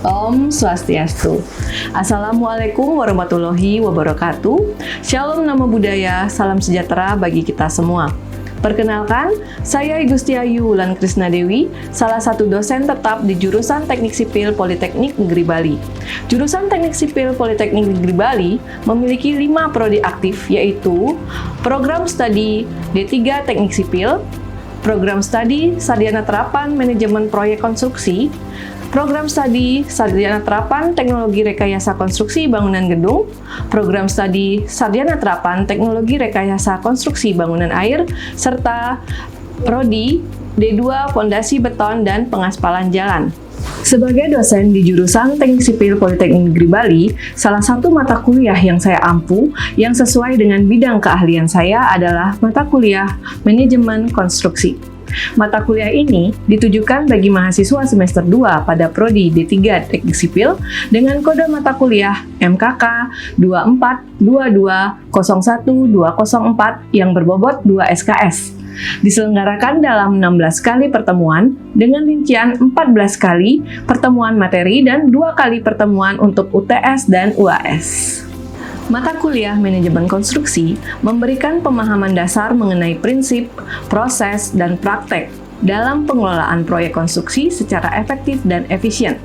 Om Swastiastu. Assalamualaikum warahmatullahi wabarakatuh. Shalom Namo Buddhaya, salam sejahtera bagi kita semua. Perkenalkan, saya I Gustiayu Wulan Krisna Dewi, salah satu dosen tetap di jurusan Teknik Sipil Politeknik Negeri Bali. Jurusan Teknik Sipil Politeknik Negeri Bali memiliki 5 prodi aktif, yaitu Program Studi D3 Teknik Sipil, Program Studi Sarjana Terapan Manajemen Proyek Konstruksi, Program Studi Sarjana Terapan Teknologi Rekayasa Konstruksi Bangunan Gedung, Program Studi Sarjana Terapan Teknologi Rekayasa Konstruksi Bangunan Air, serta Prodi D2 Fondasi Beton dan Pengaspalan Jalan. Sebagai dosen di jurusan Teknik Sipil Politeknik Negeri Bali, salah satu mata kuliah yang saya ampu yang sesuai dengan bidang keahlian saya adalah mata kuliah Manajemen Konstruksi. Mata kuliah ini ditujukan bagi mahasiswa semester 2 pada Prodi D3 Teknik Sipil dengan kode mata kuliah MKK 242201204 yang berbobot 2 SKS. Diselenggarakan dalam 16 kali pertemuan dengan rincian 14 kali pertemuan materi dan 2 kali pertemuan untuk UTS dan UAS. Mata kuliah Manajemen Konstruksi memberikan pemahaman dasar mengenai prinsip, proses, dan praktek dalam pengelolaan proyek konstruksi secara efektif dan efisien.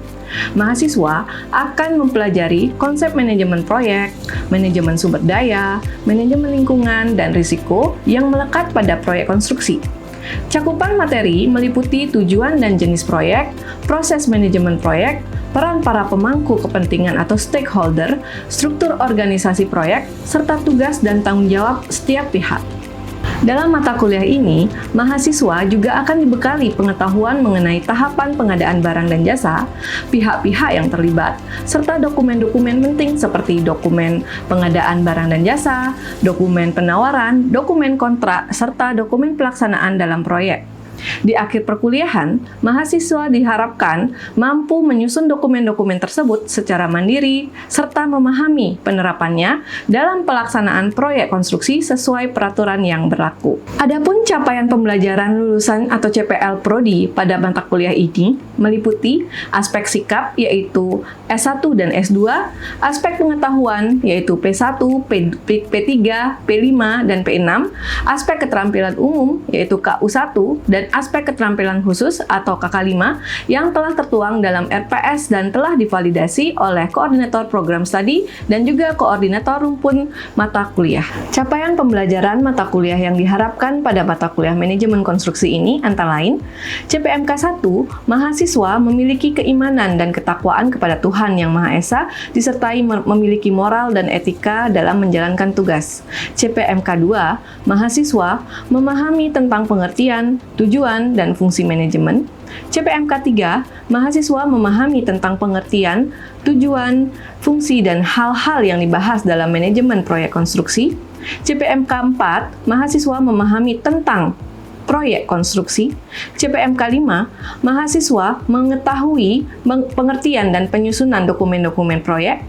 Mahasiswa akan mempelajari konsep manajemen proyek, manajemen sumber daya, manajemen lingkungan, dan risiko yang melekat pada proyek konstruksi. Cakupan materi meliputi tujuan dan jenis proyek, proses manajemen proyek, peran para pemangku kepentingan atau stakeholder, struktur organisasi proyek, serta tugas dan tanggung jawab setiap pihak. Dalam mata kuliah ini, mahasiswa juga akan dibekali pengetahuan mengenai tahapan pengadaan barang dan jasa, pihak-pihak yang terlibat, serta dokumen-dokumen penting seperti dokumen pengadaan barang dan jasa, dokumen penawaran, dokumen kontrak, serta dokumen pelaksanaan dalam proyek. Di akhir perkuliahan, mahasiswa diharapkan mampu menyusun dokumen-dokumen tersebut secara mandiri serta memahami penerapannya dalam pelaksanaan proyek konstruksi sesuai peraturan yang berlaku. Adapun capaian pembelajaran lulusan atau CPL Prodi pada mata kuliah ini meliputi aspek sikap yaitu S1 dan S2, aspek pengetahuan yaitu P1, P3, P5, dan P6, aspek keterampilan umum yaitu KU1, dan aspek keterampilan khusus atau KK5 yang telah tertuang dalam RPS dan telah divalidasi oleh Koordinator Program Studi dan juga Koordinator Rumpun Mata Kuliah. Capaian pembelajaran mata kuliah yang diharapkan pada mata kuliah Manajemen Konstruksi ini antara lain, CPMK 1, mahasiswa memiliki keimanan dan ketakwaan kepada Tuhan Yang Maha Esa disertai memiliki moral dan etika dalam menjalankan tugas. CPMK 2, mahasiswa memahami tentang pengertian, tujuan, dan fungsi manajemen. CPMK 3, mahasiswa memahami tentang pengertian, tujuan, fungsi, dan hal-hal yang dibahas dalam manajemen proyek konstruksi. CPMK 4, mahasiswa memahami tentang proyek konstruksi. CPMK 5, mahasiswa mengetahui pengertian dan penyusunan dokumen-dokumen proyek.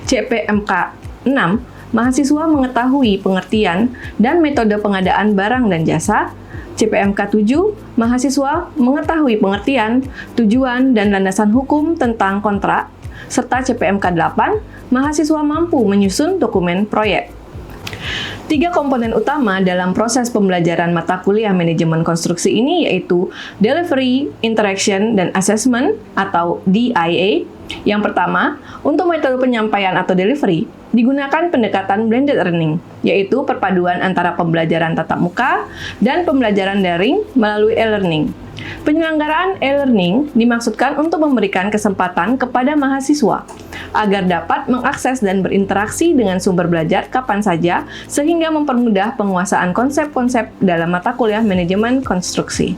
CPMK 6, mahasiswa mengetahui pengertian dan metode pengadaan barang dan jasa. CPMK 7, mahasiswa mengetahui pengertian, tujuan, dan landasan hukum tentang kontrak. Serta CPMK 8, mahasiswa mampu menyusun dokumen proyek. 3 komponen utama dalam proses pembelajaran mata kuliah Manajemen Konstruksi ini yaitu Delivery, Interaction, dan Assessment atau DIA. Yang pertama, untuk metode penyampaian atau delivery, digunakan pendekatan blended learning, yaitu perpaduan antara pembelajaran tatap muka dan pembelajaran daring melalui e-learning. Penyelenggaraan e-learning dimaksudkan untuk memberikan kesempatan kepada mahasiswa agar dapat mengakses dan berinteraksi dengan sumber belajar kapan saja sehingga mempermudah penguasaan konsep-konsep dalam mata kuliah Manajemen Konstruksi.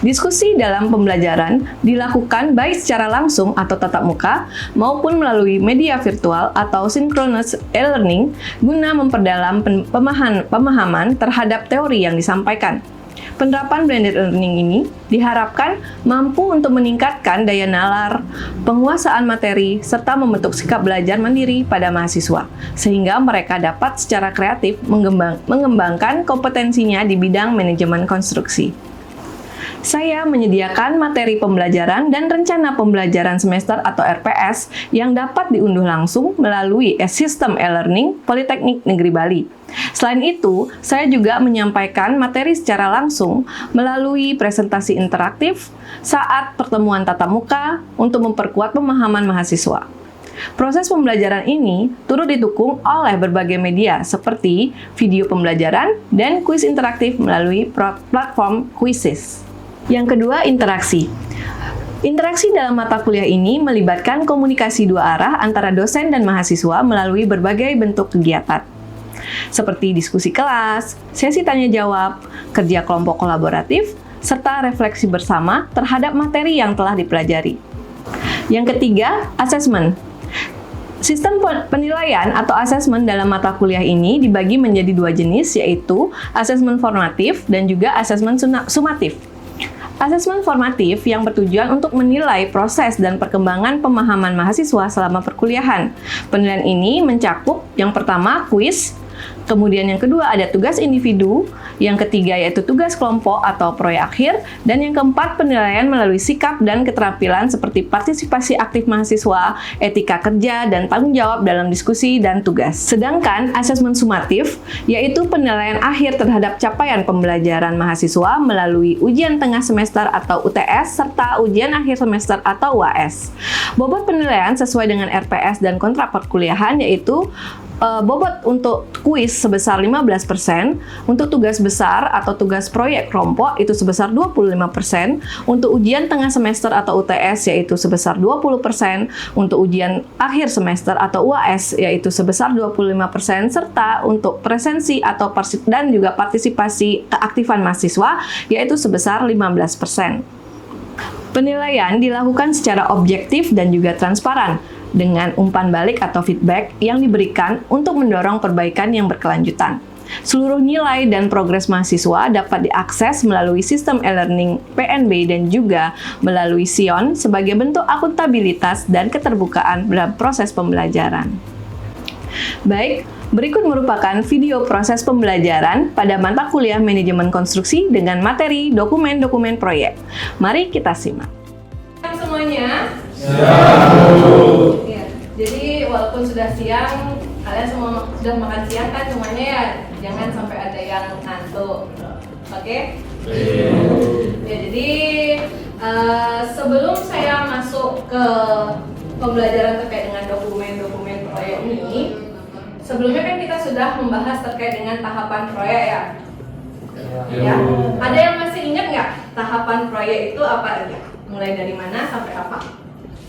Diskusi dalam pembelajaran dilakukan baik secara langsung atau tatap muka maupun melalui media virtual atau synchronous e-learning guna memperdalam pemahaman terhadap teori yang disampaikan. Penerapan blended learning ini diharapkan mampu untuk meningkatkan daya nalar, penguasaan materi, serta membentuk sikap belajar mandiri pada mahasiswa, sehingga mereka dapat secara kreatif mengembangkan kompetensinya di bidang manajemen konstruksi. Saya menyediakan materi pembelajaran dan rencana pembelajaran semester atau RPS yang dapat diunduh langsung melalui sistem e-learning Politeknik Negeri Bali. Selain itu, saya juga menyampaikan materi secara langsung melalui presentasi interaktif saat pertemuan tatap muka untuk memperkuat pemahaman mahasiswa. Proses pembelajaran ini turut didukung oleh berbagai media seperti video pembelajaran dan kuis interaktif melalui platform Quizizz. Yang kedua, interaksi. Interaksi dalam mata kuliah ini melibatkan komunikasi dua arah antara dosen dan mahasiswa melalui berbagai bentuk kegiatan, seperti diskusi kelas, sesi tanya-jawab, kerja kelompok kolaboratif, serta refleksi bersama terhadap materi yang telah dipelajari. Yang ketiga, asesmen. Sistem penilaian atau asesmen dalam mata kuliah ini dibagi menjadi dua jenis, yaitu asesmen formatif dan juga asesmen sumatif. Asesmen formatif yang bertujuan untuk menilai proses dan perkembangan pemahaman mahasiswa selama perkuliahan. Penilaian ini mencakup yang pertama kuis, kemudian yang kedua ada tugas individu, yang ketiga yaitu tugas kelompok atau proyek akhir, dan yang keempat penilaian melalui sikap dan keterampilan seperti partisipasi aktif mahasiswa, etika kerja, dan tanggung jawab dalam diskusi dan tugas. Sedangkan asesmen sumatif yaitu penilaian akhir terhadap capaian pembelajaran mahasiswa melalui ujian tengah semester atau UTS serta ujian akhir semester atau UAS. Bobot penilaian sesuai dengan RPS dan kontrak perkuliahan yaitu bobot untuk kuis sebesar 15%, untuk tugas besar atau tugas proyek kelompok itu sebesar 25%, untuk ujian tengah semester atau UTS yaitu sebesar 20%, untuk ujian akhir semester atau UAS yaitu sebesar 25%, serta untuk presensi atau dan juga partisipasi keaktifan mahasiswa yaitu sebesar 15%. Penilaian dilakukan secara objektif dan juga transparan, dengan umpan balik atau feedback yang diberikan untuk mendorong perbaikan yang berkelanjutan. Seluruh nilai dan progres mahasiswa dapat diakses melalui sistem e-learning PNB dan juga melalui SION sebagai bentuk akuntabilitas dan keterbukaan dalam proses pembelajaran. Baik, berikut merupakan video proses pembelajaran pada mata kuliah manajemen konstruksi dengan materi dokumen-dokumen proyek. Mari kita simak. Semuanya. Ya, jadi walaupun sudah siang, kalian semua sudah makan siang kan semuanya ya, jangan sampai ada yang ngantuk. Oke? Ya, jadi sebelum saya masuk ke pembelajaran terkait dengan dokumen-dokumen proyek ini, sebelumnya kan kita sudah membahas terkait dengan tahapan proyek ya. Ya. Ada yang masih ingat nggak tahapan proyek itu apa aja? Mulai dari mana sampai apa?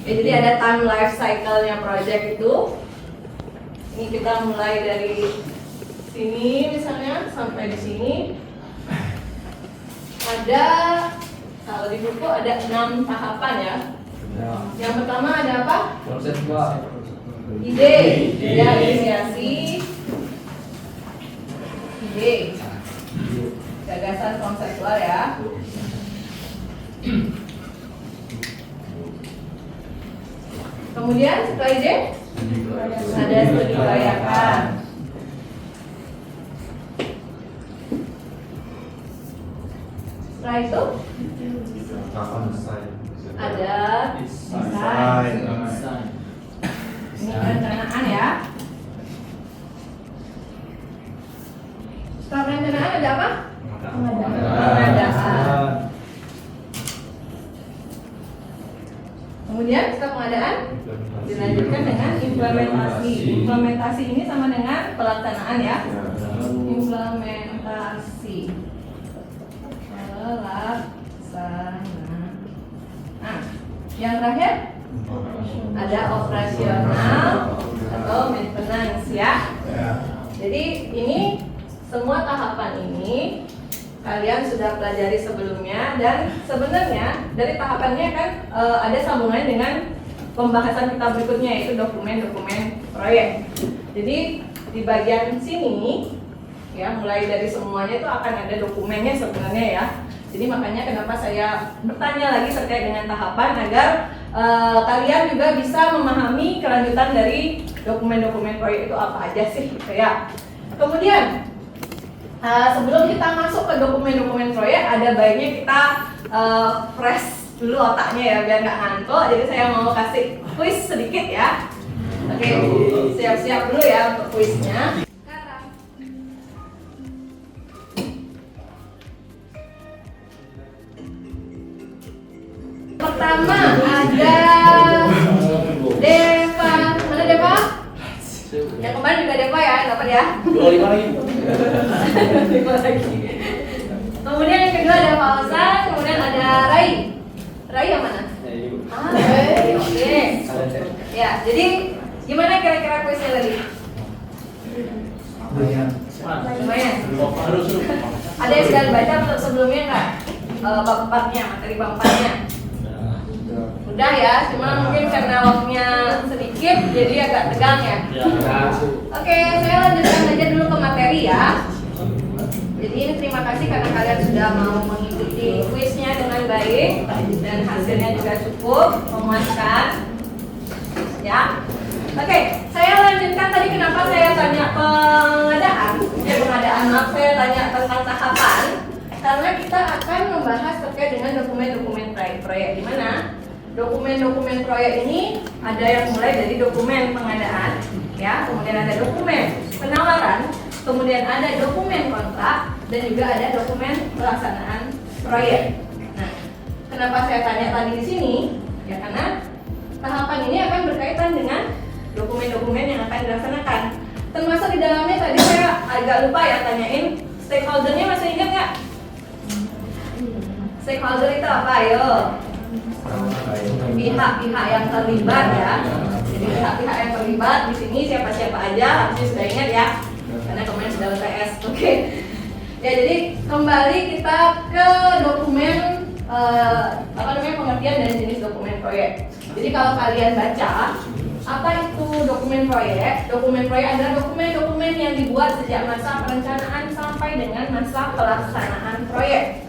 Ya, jadi ada time life cycle-nya project itu. Ini kita mulai dari sini misalnya sampai di sini. Ada, kalau di buku ada 6 tahapan ya. Yang pertama ada apa? Konsep Ide, ya, inisiasi, ide, gagasan konseptual ya. Kemudian setelah ide ada studi kelayakan. Setelah itu ada desain. Ini perencanaan ya. Setelah perencanaan ada apa? Pengadaan. Kemudian setelah pengadaan dilanjutkan dengan implementasi. Implementasi ini sama dengan pelaksanaan ya. Implementasi. Pelaksanaan. Nah, yang terakhir ada operasional atau maintenance ya. Jadi ini semua tahapan ini kalian sudah pelajari sebelumnya, dan sebenarnya dari tahapannya kan ada sambungannya dengan pembahasan kita berikutnya yaitu dokumen-dokumen proyek. Jadi di bagian sini ya, mulai dari semuanya itu akan ada dokumennya sebenarnya ya. Jadi makanya kenapa saya bertanya lagi terkait dengan tahapan agar kalian juga bisa memahami kelanjutan dari dokumen-dokumen proyek itu apa aja sih gitu ya. Kemudian Sebelum kita masuk ke dokumen-dokumen proyek, ada baiknya kita fresh dulu otaknya ya, biar nggak ngantuk. Jadi saya mau kasih kuis sedikit ya. Oke, siap-siap dulu ya untuk kuisnya. Pertama ada Deva. Mana Deva? Yang kemarin juga Deva ya, dapat ya? 25 lagi. 5 lagi. Kemudian yang kedua ada Fauzan, kemudian ada Rai. Rai yang mana? Rai. Oke. Ya, jadi gimana kira-kira kuisnya tadi? Lumayan. Ada yang sudah baca untuk sebelumnya nggak? Bab 4-nya, materi bab 4-nya. Udah ya, cuma mungkin karena waktunya sedikit jadi agak tegang ya. Oke, saya lanjutkan aja dulu ke materi ya. Jadi ini terima kasih karena kalian sudah mau mengikuti kuisnya dengan baik dan hasilnya juga cukup memuaskan. Ya. Oke, saya lanjutkan tadi kenapa saya tanya pengadaan. Maaf, saya tanya tentang tahapan. Karena kita akan membahas terkait dengan dokumen-dokumen proyek di mana dokumen-dokumen proyek ini ada yang mulai dari dokumen pengadaan, ya, kemudian ada dokumen penawaran, kemudian ada dokumen kontrak, dan juga ada dokumen pelaksanaan proyek. Nah, kenapa saya tanya tadi di sini? Ya karena tahapan ini akan berkaitan dengan dokumen-dokumen yang akan dilaksanakan. Termasuk di dalamnya tadi saya agak lupa ya tanyain stakeholder-nya, masih ingat nggak? Stakeholder itu apa? Ayo. Pihak-pihak yang terlibat ya. Jadi pihak-pihak yang terlibat di sini siapa-siapa aja, harusnya sudah ingat ya. Karena kemarin sudah UTS. Oke. Ya, jadi kembali kita ke dokumen pengertian dan jenis dokumen proyek. Jadi kalau kalian baca apa itu dokumen proyek? Dokumen proyek adalah dokumen-dokumen yang dibuat sejak masa perencanaan sampai dengan masa pelaksanaan proyek.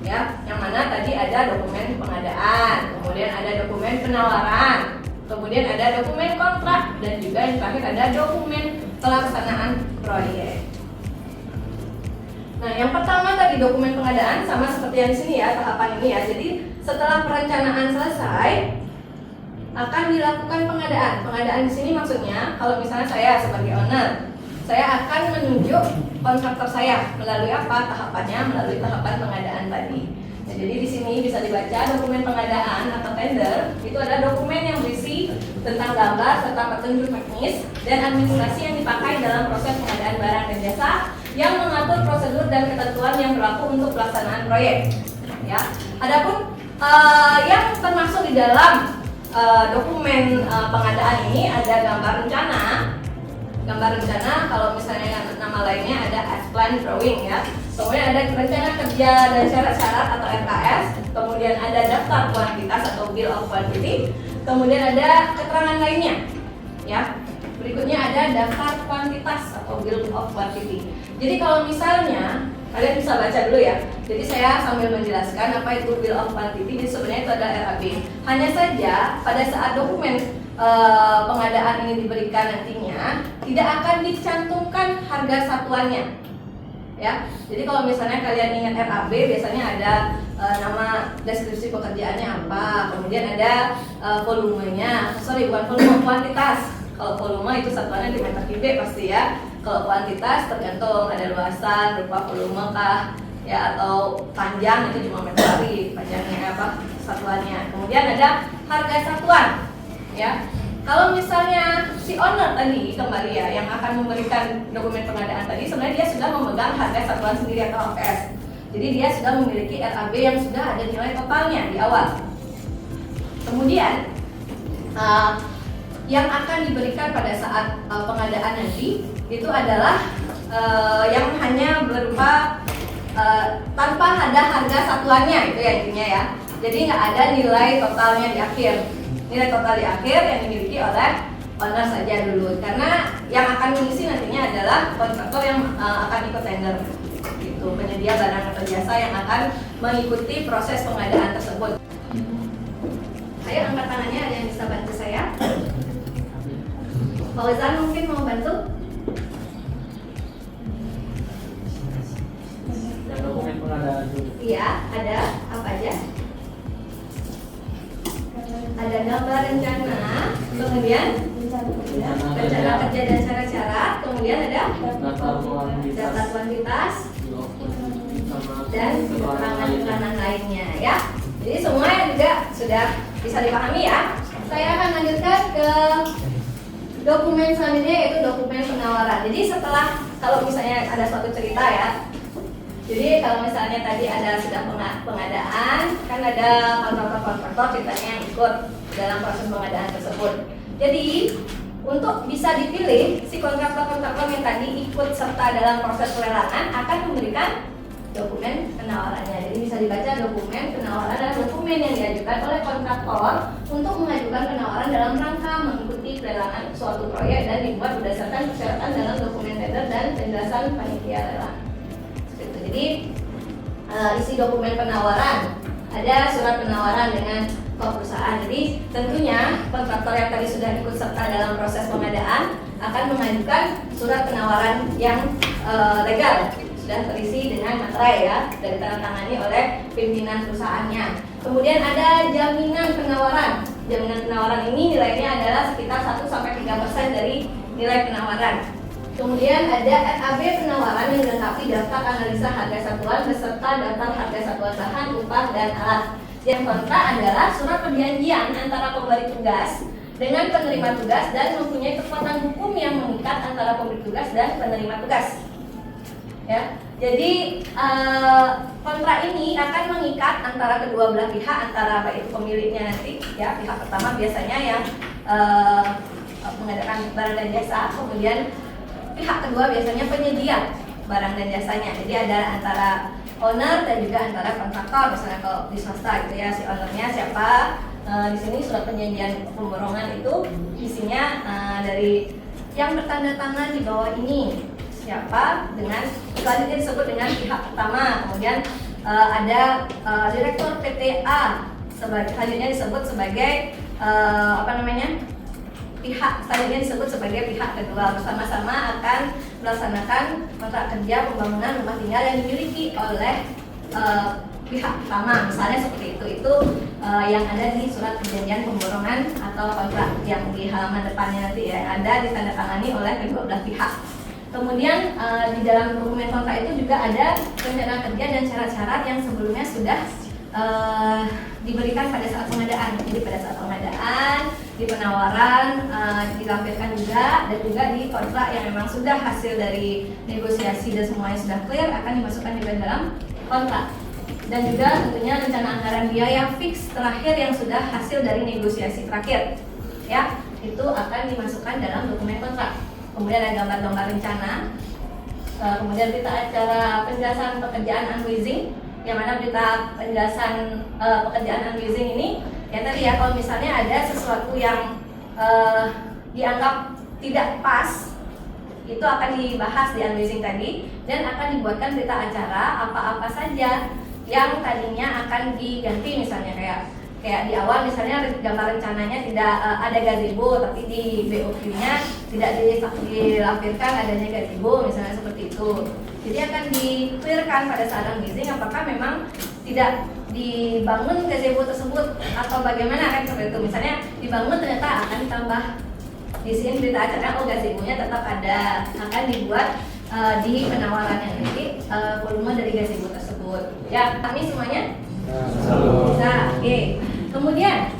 Ya, yang mana tadi ada dokumen pengadaan, kemudian ada dokumen penawaran, kemudian ada dokumen kontrak, dan juga yang terakhir ada dokumen pelaksanaan proyek. Nah, yang pertama tadi dokumen pengadaan sama seperti yang di sini ya, tahapan ini ya. Jadi setelah perencanaan selesai akan dilakukan pengadaan. Pengadaan di sini maksudnya kalau misalnya saya sebagai owner, saya akan menunjuk kontraktor saya melalui apa tahapannya, melalui tahapan pengadaan tadi. Nah, jadi di sini bisa dibaca dokumen pengadaan atau tender itu adalah dokumen yang berisi tentang gambar serta petunjuk teknis dan administrasi yang dipakai dalam proses pengadaan barang dan jasa yang mengatur prosedur dan ketentuan yang berlaku untuk pelaksanaan proyek. Ya, adapun yang termasuk di dalam dokumen pengadaan ini ada gambar rencana. Gambar rencana, kalau misalnya nama lainnya ada as plan drawing ya. Kemudian ada rencana kerja dan syarat-syarat atau RKS. Kemudian ada daftar kuantitas atau bill of quantity. Kemudian ada keterangan lainnya ya. Berikutnya ada daftar kuantitas atau bill of quantity. Jadi kalau misalnya kalian bisa baca dulu ya. Jadi saya sambil menjelaskan apa itu bill of quantity. Jadi sebenarnya itu adalah RAB. Hanya saja pada saat dokumen pengadaan ini diberikan nantinya tidak akan dicantumkan harga satuannya. Ya, jadi kalau misalnya kalian ingat RAB biasanya ada nama deskripsi pekerjaannya apa, kemudian ada volumenya, bukan volume, kuantitas. Kalau volume itu satuannya di meter kubik pasti ya. Kalau kuantitas tergantung ada luasan berupa volume kah, ya, atau panjang itu cuma meter kubik, panjangnya apa satuannya. Kemudian ada harga satuan, ya. Kalau misalnya si owner tadi kembali ya yang akan memberikan dokumen pengadaan tadi sebenarnya dia sudah memegang harga satuan sendiri atau OS. Jadi dia sudah memiliki RAB yang sudah ada nilai totalnya di awal. Kemudian yang akan diberikan pada saat pengadaan nanti itu adalah yang hanya berupa tanpa ada harga satuannya itu ya intinya ya. Jadi nggak ada nilai totalnya di akhir. Nilai total di akhir yang dimiliki oleh owner saja dulu, karena yang akan mengisi nantinya adalah kontraktor yang akan ikut tender, gitu, penyedia barang atau jasa yang akan mengikuti proses pengadaan tersebut. Ayo angkat tangannya, ada yang bisa bantu saya? Fauzan mungkin mau bantu? panitia ada apa aja? Ada gambar rencana, kemudian rencana kerja dan syarat-syarat, kemudian ada data kuantitas dan keterangan lainnya ya. Jadi semuanya juga sudah bisa dipahami ya. Saya akan lanjutkan ke dokumen selanjutnya, yaitu dokumen penawaran. Jadi setelah, kalau misalnya ada suatu cerita ya, jadi kalau misalnya tadi ada sudah pengadaan, kan ada kontraktor ceritanya yang ikut dalam proses pengadaan tersebut. Jadi untuk bisa dipilih, si kontraktor yang tadi ikut serta dalam proses pelelangan akan memberikan dokumen penawarannya. Jadi bisa dibaca dokumen penawaran adalah dokumen yang diajukan oleh kontraktor untuk mengajukan penawaran dalam rangka mengikuti pelelangan suatu proyek dan dibuat berdasarkan persyaratan dalam dokumen tender dan penjelasan panitia lelang. Jadi isi dokumen penawaran, ada surat penawaran dengan perusahaan. Jadi tentunya kontraktor yang tadi sudah ikut serta dalam proses pengadaan akan mengajukan surat penawaran yang legal, sudah terisi dengan materai ya, dan ditandatangani oleh pimpinan perusahaannya. Kemudian ada jaminan penawaran. Jaminan penawaran ini nilainya adalah sekitar 1-3% dari nilai penawaran. Kemudian ada RAB penawaran yang dilengkapi daftar analisa harga satuan beserta daftar harga satuan bahan, upah, dan alat. Yang kontra adalah surat perjanjian antara pemberi tugas dengan penerima tugas dan mempunyai kekuatan hukum yang mengikat antara pemberi tugas dan penerima tugas. Ya, jadi kontra ini akan mengikat antara kedua belah pihak, antara baik itu pemiliknya nanti, ya pihak pertama biasanya yang mengadakan barang dan jasa, kemudian pihak kedua biasanya penyedia barang dan jasanya. Jadi ada antara owner dan juga antara kontraktor. Misalnya kalau di swasta gitu ya, si ownernya siapa. Di sini surat perjanjian pemborongan itu isinya dari yang bertanda tangan di bawah ini siapa, dengan selanjutnya disebut dengan pihak pertama. Kemudian ada direktur PTA, selanjutnya disebut sebagai pihak selanjutnya disebut sebagai pihak kedua. Bersama-sama akan melaksanakan kontrak kerja pembangunan rumah tinggal yang dimiliki oleh pihak pertama. Misalnya seperti itu yang ada di surat perjanjian pemborongan atau kontrak yang di halaman depannya nanti ya, ada ditandatangani oleh kedua belah pihak. Kemudian di dalam dokumen kontrak itu juga ada rencana kerja dan syarat-syarat yang sebelumnya sudah diberikan pada saat pengadaan. Jadi pada saat pengadaan, di penawaran dilampirkan juga, dan juga di kontrak yang memang sudah hasil dari negosiasi dan semuanya sudah clear akan dimasukkan juga dalam kontrak. Dan juga tentunya rencana anggaran biaya fix terakhir yang sudah hasil dari negosiasi terakhir, ya itu akan dimasukkan dalam dokumen kontrak. Kemudian ada gambar-gambar rencana, kemudian berita acara penjelasan pekerjaan unleasing, yang mana berita penjelasan pekerjaan unleasing ini ya tadi ya, kalau misalnya ada sesuatu yang dianggap tidak pas, itu akan dibahas di unleasing tadi, dan akan dibuatkan berita acara apa-apa saja yang tadinya akan diganti. Misalnya kayak di awal misalnya gambar rencananya tidak ada gazebo, tapi di BOQ-nya tidak dilampirkan adanya gazebo, misalnya seperti itu. Jadi akan di-clearkan pada saat unleasing apakah memang tidak dibangun gazebo tersebut atau bagaimana, kan seperti itu. Misalnya dibangun ternyata akan ditambah di sini berita acaranya, oh gazebonya tetap ada, akan dibuat di penawaran yang nanti volume dari gazebo tersebut. Ya, kami semuanya bisa. Oke. Kemudian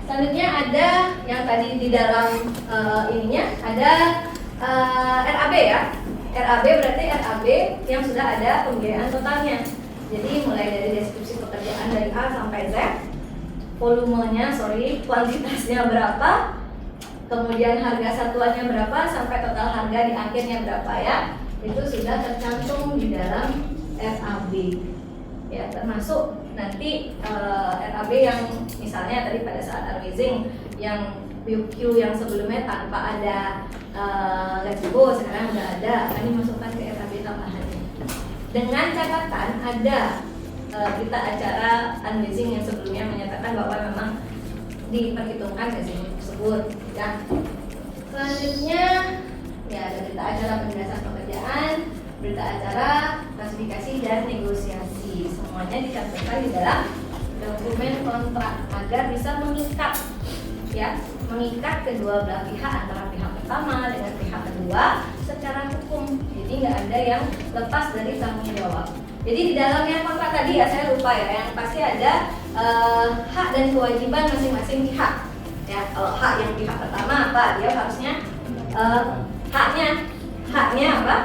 selanjutnya ada yang tadi di dalam ininya ada RAB ya. RAB berarti RAB yang sudah ada pembiayaan totalnya. Jadi mulai dari deskripsi pekerjaan dari A sampai Z, volumenya, kuantitasnya berapa, kemudian harga satuannya berapa, sampai total harga di akhirnya berapa ya, itu sudah tercantum di dalam RAB. Ya, termasuk nanti RAB yang misalnya tadi pada saat unleasing yang BOQ yang sebelumnya tanpa ada gazebo, sekarang udah ada, akan dimasukkan ke RAB tambahannya. Dengan catatan ada berita acara unleasing yang sebelumnya menyatakan bahwa memang diperhitungkan gazebo tersebut. Ya. Selanjutnya ya ada berita acara penjelasan pekerjaan, berita acara, klasifikasi, dan negosiasi. Semuanya dicantumkan di dalam dokumen kontrak agar bisa mengikat, ya, mengikat kedua belah pihak antara pihak pertama dengan pihak kedua secara hukum. Jadi nggak ada yang lepas dari tanggung jawab. Jadi di dalamnya kontrak tadi ya, saya lupa ya, yang pasti ada hak dan kewajiban masing-masing pihak. Ya, kalau hak yang pihak pertama apa? Dia harusnya haknya apa?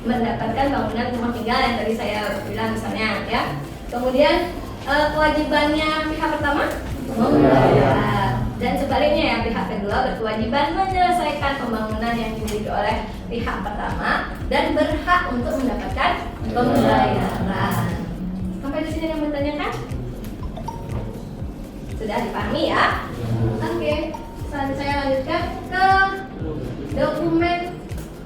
Mendapatkan bangunan rumah tinggal yang tadi saya bilang misalnya, ya. Kemudian kewajibannya pihak pertama membayar, dan sebaliknya ya, pihak kedua berkewajiban menyelesaikan pembangunan yang dimiliki oleh pihak pertama dan berhak untuk mendapatkan pembayaran. Sampai di sini yang bertanyakan? Sudah dipahami ya? Oke, selanjutnya saya lanjutkan ke dokumen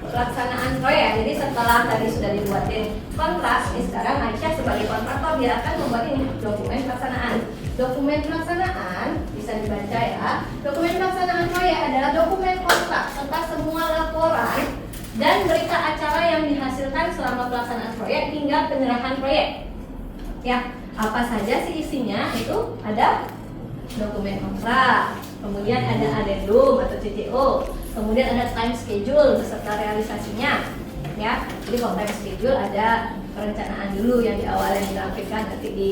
pelaksanaan proyek. Jadi setelah tadi sudah dibuatin kontrak, ini sekarang Aisyah sebagai kontraktor dia akan membuat ini dokumen pelaksanaan. Dokumen pelaksanaan bisa dibaca ya. Dokumen pelaksanaan proyek adalah dokumen kontrak serta semua laporan dan berita acara yang dihasilkan selama pelaksanaan proyek hingga penyerahan proyek. Ya, apa saja sih isinya? Itu ada dokumen kontrak, kemudian ada adendum atau CCO, kemudian ada time schedule beserta realisasinya, ya. Jadi kalau time schedule ada perencanaan dulu yang di awal yang dirampingkan nanti di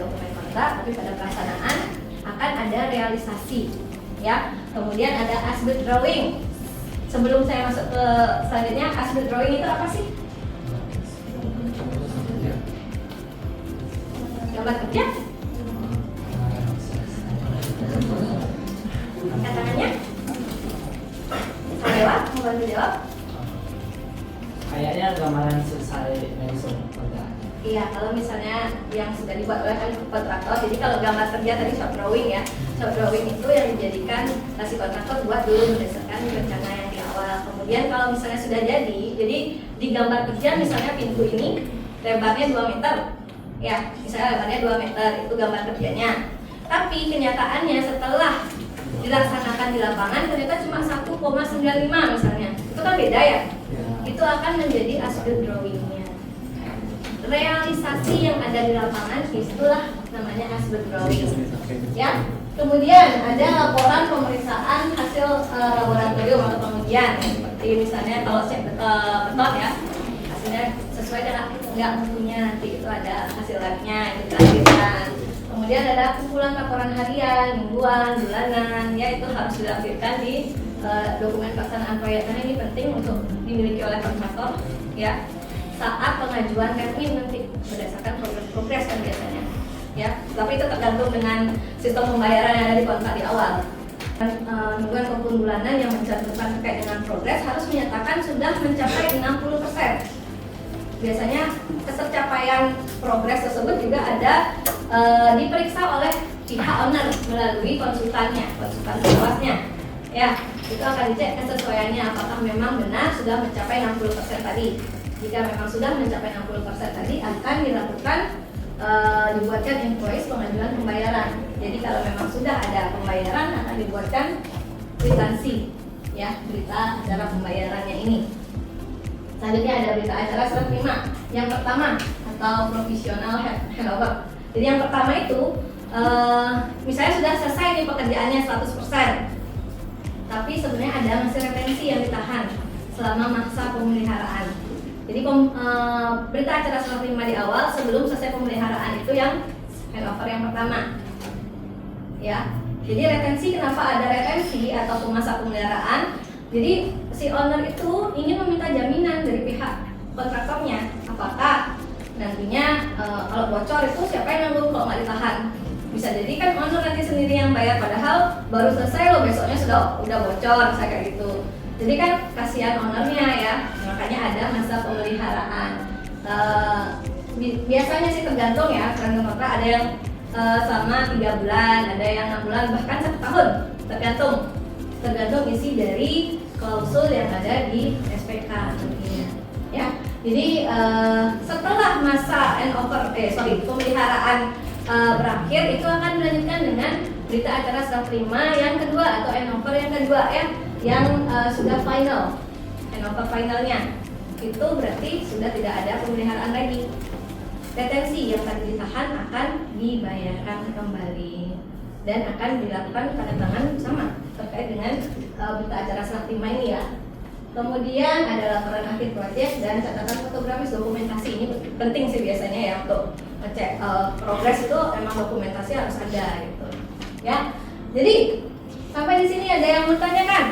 dokumen kontrak, tapi pada pelaksanaan akan ada realisasi, ya. Kemudian ada as-built drawing. Sebelum saya masuk ke selanjutnya, as-built drawing itu apa sih? Gambar kerja? Tangannya? Lewat, mau bantu jawab? Kayaknya gambaran selesai langsung kerjaan. Iya, kalau misalnya yang sudah dibuat oleh kontraktor, jadi kalau gambar kerja tadi shop drawing ya, shop drawing itu yang dijadikan si kontraktor buat dulu berdasarkan rencana yang di awal. Kemudian kalau misalnya sudah jadi di gambar kerja misalnya pintu ini lebarnya 2 meter, ya, misalnya lebarnya 2 meter, itu gambar kerjanya. Tapi kenyataannya setelah dilaksanakan di lapangan ternyata cuma 1,95 misalnya, itu kan beda ya? Itu akan menjadi as-built drawingnya. Realisasi yang ada di lapangan itulah namanya as-built drawing, ya. Kemudian ada laporan pemeriksaan hasil laboratorium atau pengujian, seperti misalnya kalau cek beton ya, hasilnya sesuai dengan enggak mutunya, nanti itu ada hasil labnya itu dilampirkan. Kemudian ada kumpulan laporan harian, mingguan, bulanan, ya, itu harus dilampirkan di dokumen pelaksanaan proyek, karena ini penting untuk dimiliki oleh kontraktor, ya, saat pengajuan termin nanti berdasarkan progres kan biasanya, ya. Tapi itu tergantung dengan sistem pembayaran yang ada di kontrak di awal. Mingguan maupun bulanan yang mencantumkan terkait dengan progres harus menyatakan sudah mencapai 60%. Biasanya ketercapaian progres tersebut juga ada diperiksa oleh pihak owner melalui konsultan pengawasnya, ya. Itu akan dicek kesesuaiannya apakah memang benar sudah mencapai 60% tadi. Jika memang sudah mencapai 60% tadi, akan dilakukan dibuatkan invoice pengajuan pembayaran. Jadi kalau memang sudah ada pembayaran, akan dibuatkan kwitansi, ya, berita acara pembayarannya ini. Selanjutnya ada berita acara serah terima yang pertama atau provisional handover. Jadi yang pertama itu misalnya sudah selesai nih pekerjaannya 100%, tapi sebenarnya ada masih retensi yang ditahan selama masa pemeliharaan. Jadi berita acara serah terima di awal sebelum selesai pemeliharaan itu yang handover yang pertama, ya. Jadi retensi, kenapa ada retensi atau masa pemeliharaan? Jadi si owner itu ingin meminta jaminan dari pihak kontraktornya, apakah nantinya kalau bocor itu siapa yang nanggung kalau nggak ditahan. Bisa jadi kan owner nanti sendiri yang bayar, padahal baru selesai loh, besoknya udah bocor, misalnya kayak gitu. Jadi kan kasihan ownernya ya, makanya ada masa pemeliharaan. Biasanya sih tergantung ya, tergantung kontrak, ada yang selama 3 bulan, ada yang 6 bulan, bahkan 1 tahun, tergantung isi dari klausul yang ada di SPK tentunya, ya. Jadi setelah masa pemeliharaan berakhir, itu akan dilanjutkan dengan berita acara serah terima yang kedua atau handover yang kedua, ya, yang sudah final, handover finalnya. itu berarti sudah tidak ada pemeliharaan lagi. Retensi yang tadi ditahan akan dibayarkan kembali dan akan dilakukan tanda tangan sama terkait dengan berita acara serah terima ini ya. Kemudian ada laporan akhir proyek dan catatan fotografis dokumentasi. Ini penting sih biasanya ya untuk ngecek progres itu emang dokumentasi harus ada gitu. Ya. Jadi sampai di sini ada yang mau tanyakan?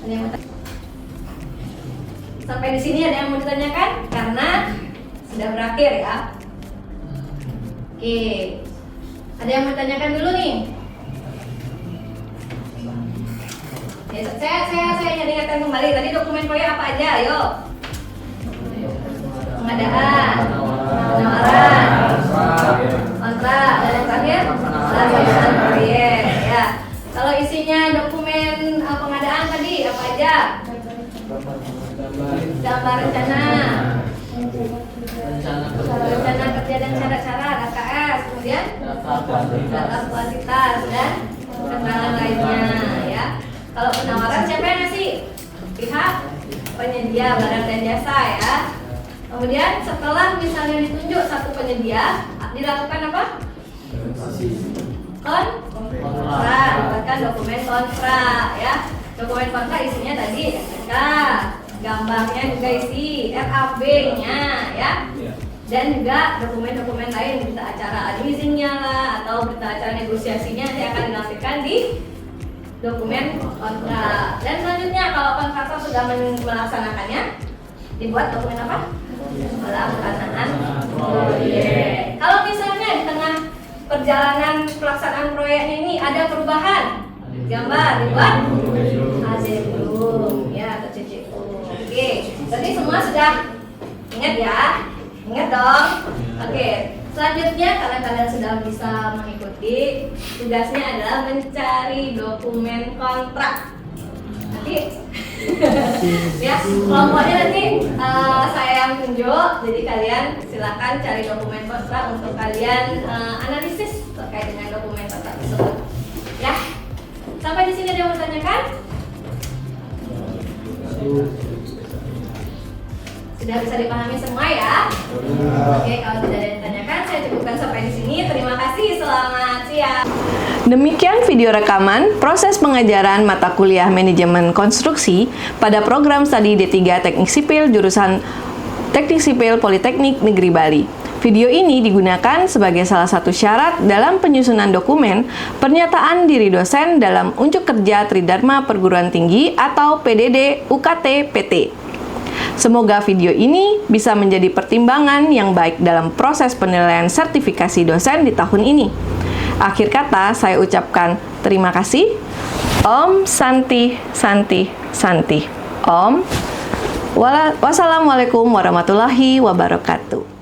Ada yang mau tanya? Sampai di sini ada yang mau ditanyakan? Karena sudah berakhir ya. Oke. Ada yang mau tanyakan dulu nih? Ya, saya ingatkan kembali tadi dokumen proyek apa aja, ayo. Pengadaan, penawaran, kontrak, dan yang terakhir pelaksanaan proyek. Ya. Kalau isinya dokumen pengadaan tadi apa aja? Gambar rencana kerja dan cara-cara RKS, kemudian data kuantitas dan keterangan lainnya ya. Kalau penawaran siapa yang ngasih? Pihak penyedia barang dan jasa ya. Kemudian setelah misalnya ditunjuk satu penyedia, dilakukan apa? Kontrak, dapatkan dokumen kontrak ya. Dokumen kontrak isinya tadi SK, gambarnya juga isi RAB-nya ya. Dan juga dokumen-dokumen lain, berita acara advisingnya lah atau berita acara negosiasinya nanti akan dilampirkan di dokumen kontrak. Dan selanjutnya kalau kontraktor sudah melaksanakannya, dibuat dokumen apa? Pelaksanaan proyek. Kalau misalnya di tengah perjalanan pelaksanaan proyeknya ini ada perubahan, gambar dibuat addendum ya atau CCU. Oke, berarti semua sudah ingat ya? Ingat dong? Oke. Selanjutnya karena kalian sudah bisa mengikuti, tugasnya adalah mencari dokumen kontrak. Nanti ya kelompoknya nanti saya yang tunjuk, jadi kalian silakan cari dokumen kontrak untuk kalian analisis terkait dengan dokumen kontrak tersebut. Ya, sampai di sini ada yang mau tanyakan? Sudah bisa dipahami semua ya? Oke, kalau tidak ada yang ditanyakan, saya cukupkan sampai di sini. Terima kasih, selamat siang. Demikian video rekaman proses pengajaran mata kuliah Manajemen Konstruksi pada program studi D3 Teknik Sipil jurusan Teknik Sipil Politeknik Negeri Bali. Video ini digunakan sebagai salah satu syarat dalam penyusunan dokumen pernyataan diri dosen dalam unjuk kerja Tridharma Perguruan Tinggi atau PDD UKT PT. Semoga video ini bisa menjadi pertimbangan yang baik dalam proses penilaian sertifikasi dosen di tahun ini. Akhir kata, saya ucapkan terima kasih. Om Santi Santi Santi. Om. Wassalamualaikum warahmatullahi wabarakatuh.